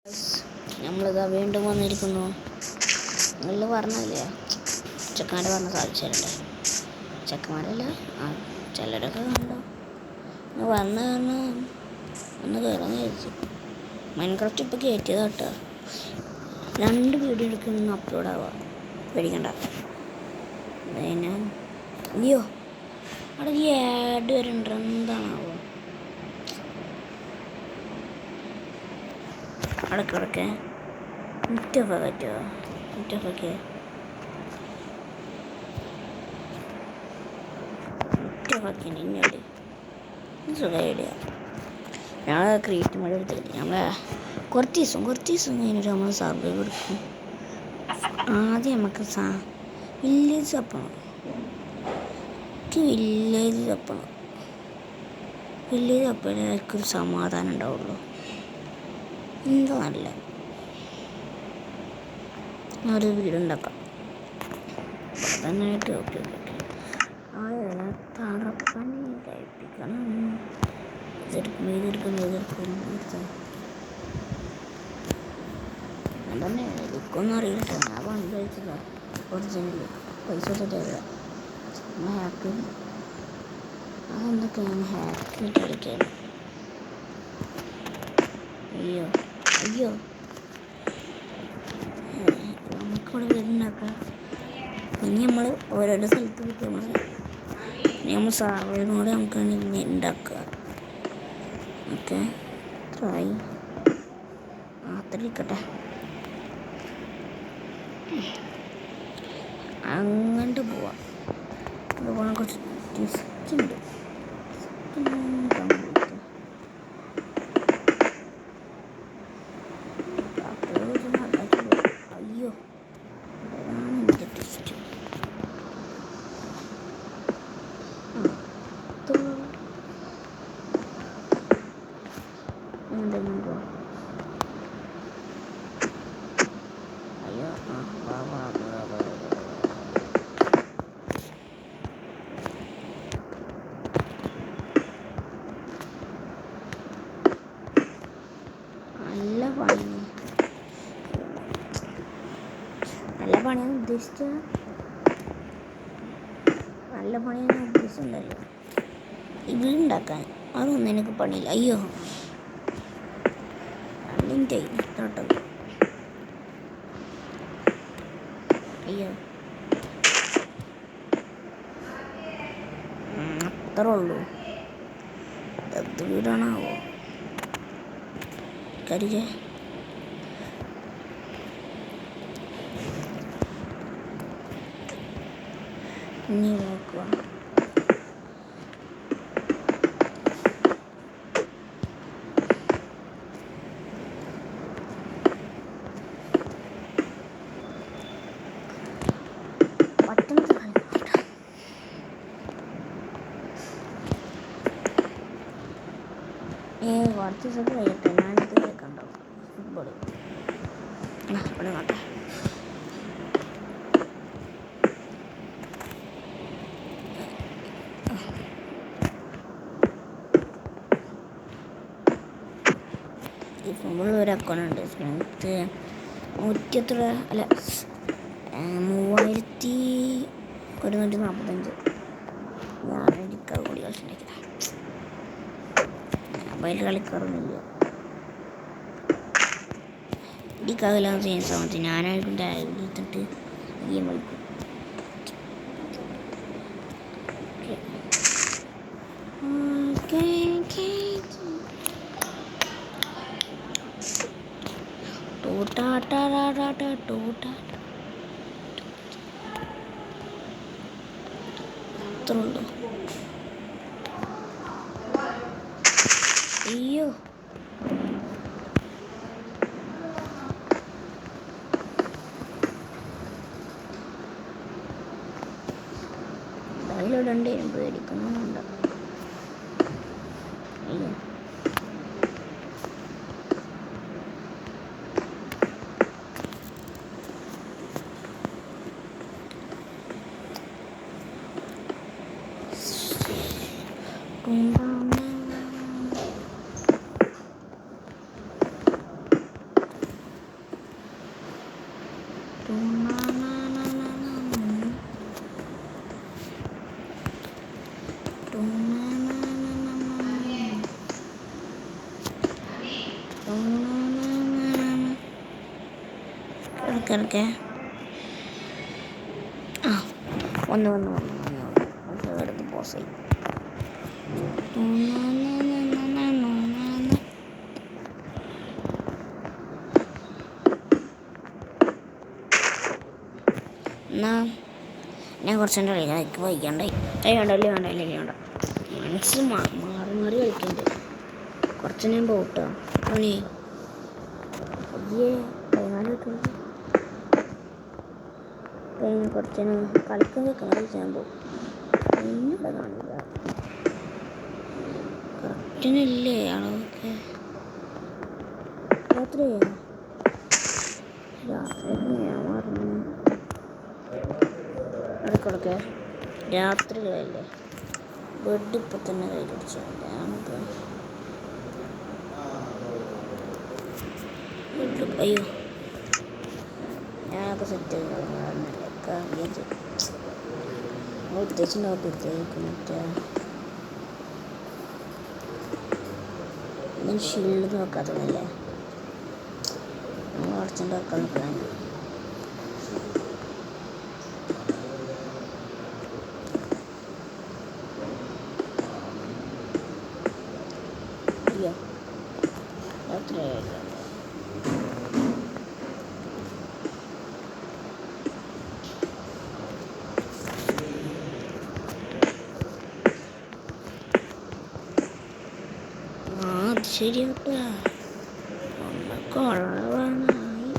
നമ്മളിതാ വീണ്ടും വന്നിരിക്കുന്നു. നിങ്ങൾ പറഞ്ഞില്ലേ ചെക്കന്മാരെ പറഞ്ഞ സാധിച്ചിട്ടുണ്ട്. ചെക്കന്മാരല്ല, ചിലരൊക്കെ കണ്ടോ വന്ന് ഒന്ന് കയറാന്ന് വിചാരിച്ചു. മൈൻക്രാഫ്റ്റ് ഇപ്പോൾ കയറ്റിയതാ കേട്ടോ. 2 വീഡിയോ എടുക്കുന്ന അപ്ലോഡ് ആവുക, പേടിക്കണ്ട. ഞാൻ അയ്യോ അവിടെ ഈ ആഡ് വരുന്നുണ്ട്, എന്താണാവോ അടക്കടക്കെ മുറ്റൊക്കെ പറ്റുമോ? മുറ്റൊക്കെ ഇങ്ങോട്ട് സുഖമായിടുക. ഞങ്ങൾ ക്രിയേറ്റ് മഴ എടുത്തിട്ട് നമ്മളെ കുറച്ച് ദിവസം കഴിഞ്ഞിട്ട് നമ്മൾ സർവൈവ് എടുക്കും. ആദ്യം നമുക്ക് വില്ലേജ് തപ്പണം. വില്ലേജ് തപ്പണേ എനിക്കൊരു സമാധാനം ഉണ്ടാവുള്ളൂ. എന്താ നല്ല ഒരു വീടുണ്ടാക്കാം തന്നെയായിട്ട്. ഓക്കെ തറപ്പണി കഴിപ്പിക്കണം. അതന്നെ എനിക്കൊന്നും അറിയില്ല. ഞാൻ പണ്ട് കഴിച്ചില്ല. ഒറിജിനൽ പൈസ തരിക ഹാക്ക്. അതെന്തൊക്കെയാണ് ഹാക്ക് കളിക്കുകയാണ്. അയ്യോ നമുക്കിവിടെ വീടുണ്ടാക്കാം. ഇനി നമ്മൾ ഓരോരോ സ്ഥലത്ത് കിട്ടും. നമ്മൾ സർവൈവിനോട് നമുക്ക് ഇനി ഉണ്ടാക്കുക. ഓക്കെ ട്രൈ അത്രയിരിക്കട്ടെ. അങ്ങോട്ട് പോവാം. കുറച്ച് ടിസ്റ്റ് ഉണ്ട്. അയ്യോ എൻ്റെ ടിസ്റ്റ്. അയ്യോ നല്ല പണിയാണ് ഉദ്ദേശിച്ചത്. നല്ല പണിയാണ് ഉദ്ദേശിച്ചിട്ടുണ്ടല്ലോ ഇത് ഉണ്ടാക്കാൻ. അതൊന്നും എനിക്ക് പണിയില്ല. അയ്യോ രണ്ടിൻ്റെ ഇട്ടോട്ടത്. അയ്യോ അത്രേ ഉള്ളൂ. എന്ത് വീടാണാവോ കരികെ. ഇനി നോക്കുക. കുറച്ച് ദിവസം കഴിയട്ടെ. ഞാനിത് കേൾക്കണ്ടോ ഫുട്ബോൾ ഇവിടെ നോട്ടെ. ഈ ഫോണിൽ ഒരു അക്കൗണ്ട് ഉണ്ട്. സ്ട്രെങ്ത്ത് 100 അല്ല 3145. ഞാൻ എനിക്ക് കൂടി കളിച്ചിട്ടില്ല. മൊബൈൽ കളിക്കാറൊന്നുമില്ല. എനിക്കതിലാന്ന് ചെയ്യാൻ സമയത്ത് ഞാനായിരിക്കും രാവിലെ എടുത്തിട്ട് ഗെയിം കളിക്കും. അത്രയുള്ളൂ. അയ്യോ അതിലിടണ്ടേ പേടിക്കുന്നുണ്ട്. അയ്യോ കിടക്കെ ആ വന്ന് വെറുതെ പോസായി. എന്നാ ഞാൻ കുറച്ചുകൂടെ കളിക്കാം. എനിക്ക് വൈകണ്ടായി. വേണ്ട മനസ്സ് മാറി മാറി കളിക്കണ്ട്. കുറച്ച് ഞാൻ പോട്ടാ പണി അയ്യേ പതിനാല് കഴിഞ്ഞ് കുറച്ച് കളിക്കാൻ വെക്കാൻ പോകും. ഇവിടെ കാണില്ല കറക്റ്റിനല്ലേ അളവൊക്കെ. രാത്രിയാ ഞാൻ പറഞ്ഞു ഇടയ്ക്കിടയ്ക്ക് രാത്രികളല്ലേ ബെഡ് ഇപ്പം തന്നെ കയ്യിൽ പിടിച്ചാൽ ഞാനിപ്പോൾ അയ്യോ ഞാനപ്പോൾ സെറ്റ് ഉദ്ദേശിച്ചുണ്ടാവത്തേക്ക് ഞാൻ ഷീൽഡ് നോക്കാത്തതല്ലേ നമ്മൾ അടച്ചുണ്ടാക്കാൻ നോക്കാൻ. അയ്യോ രാത്രിയായില്ല. ശരിയാട്ടാ കൊള്ളവാനായി.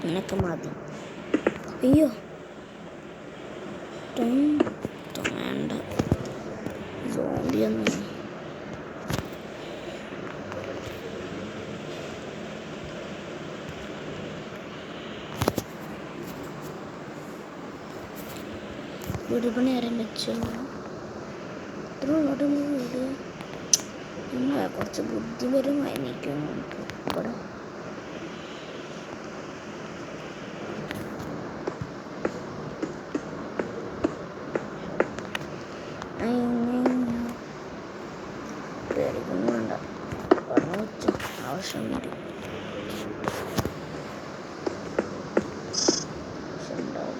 നിനക്ക് മതി. അയ്യോ വേണ്ട സോംബിയൊന്നും വീട് പണി ആരംഭിച്ചു. ഇത്ര ഉള്ളോട്ട് വീട് നമ്മളെ കുറച്ച് ബുദ്ധിപരമായി നിൽക്കും നമുക്ക് ഇവിടെ. പേടിക്കൊന്നും വേണ്ട, പറഞ്ഞു വെച്ചു ആവശ്യം മതി. ഉണ്ടാവും.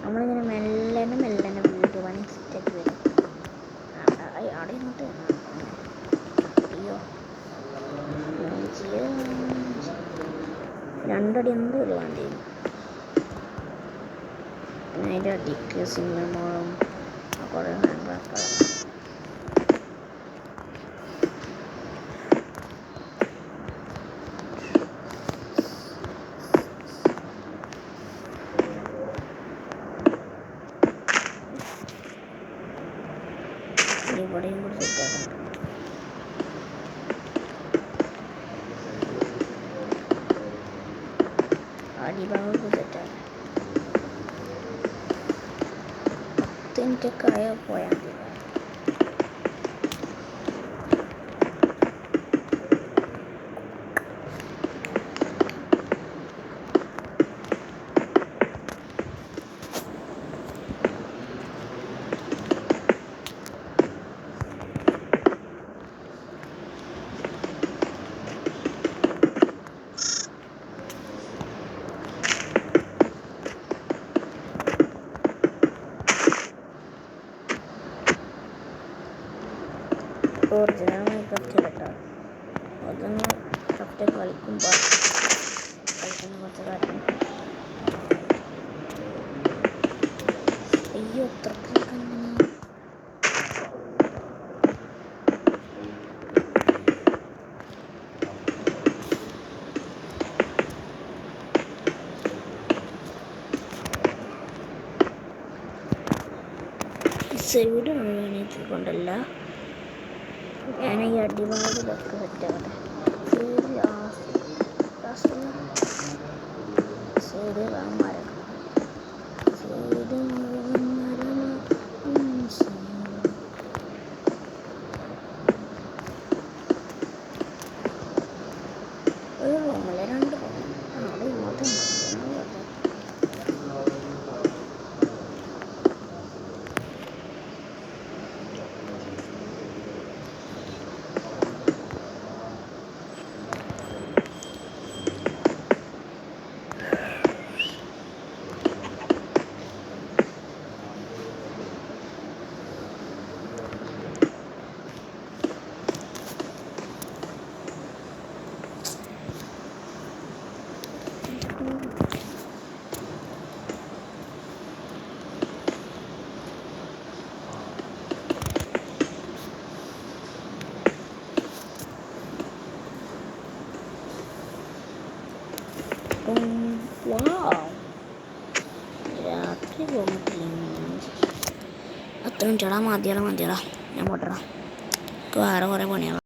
നമ്മളിങ്ങനെ മെല്ലനെ വീട് പണി സെറ്റാക്കി വരും. അവിടെ ഇങ്ങോട്ട് അയ്യോ രണ്ടടി എന്തോലും വേണ്ടി വരും. പിന്നെ അതിൻ്റെ അടിക്ക് സിനിമകളും കുറേ ഹാൻഡ്ബാക്കുകളും. ഇവിടെയും കൂടി സെറ്റാക്കണം. അടിഭാഗമൊക്കെ സെറ്റാണ്. 10 മിനിറ്റൊക്കെ ആയാൽ പോയാൽ മതി. ഒറിജിനൽ മൈൻക്രാഫ്റ്റ് കേട്ടോ, അതൊന്ന് കറക്റ്റ് കളിക്കുമ്പോൾ കളിക്കുന്ന കുറച്ച് കാര്യം. അയ്യോ അത്രക്കൊക്കെ അങ്ങനെ സൈഡ് കൊണ്ടല്ല ഞാൻ ഈ അടിഭാഗത്തിലൊക്കെ സെറ്റാകട്ടെ. ശരി ശരി മരം ശരി ഒരു റൂമിലെ 2 റൂം അവിടെ ഇങ്ങോട്ട് രാത്രി പോകത്തില്ല. അത്രയും ചേടാ മതിയടാ ഞാൻ പോട്ടടാ. വേറെ കുറേ പണികളാണ്.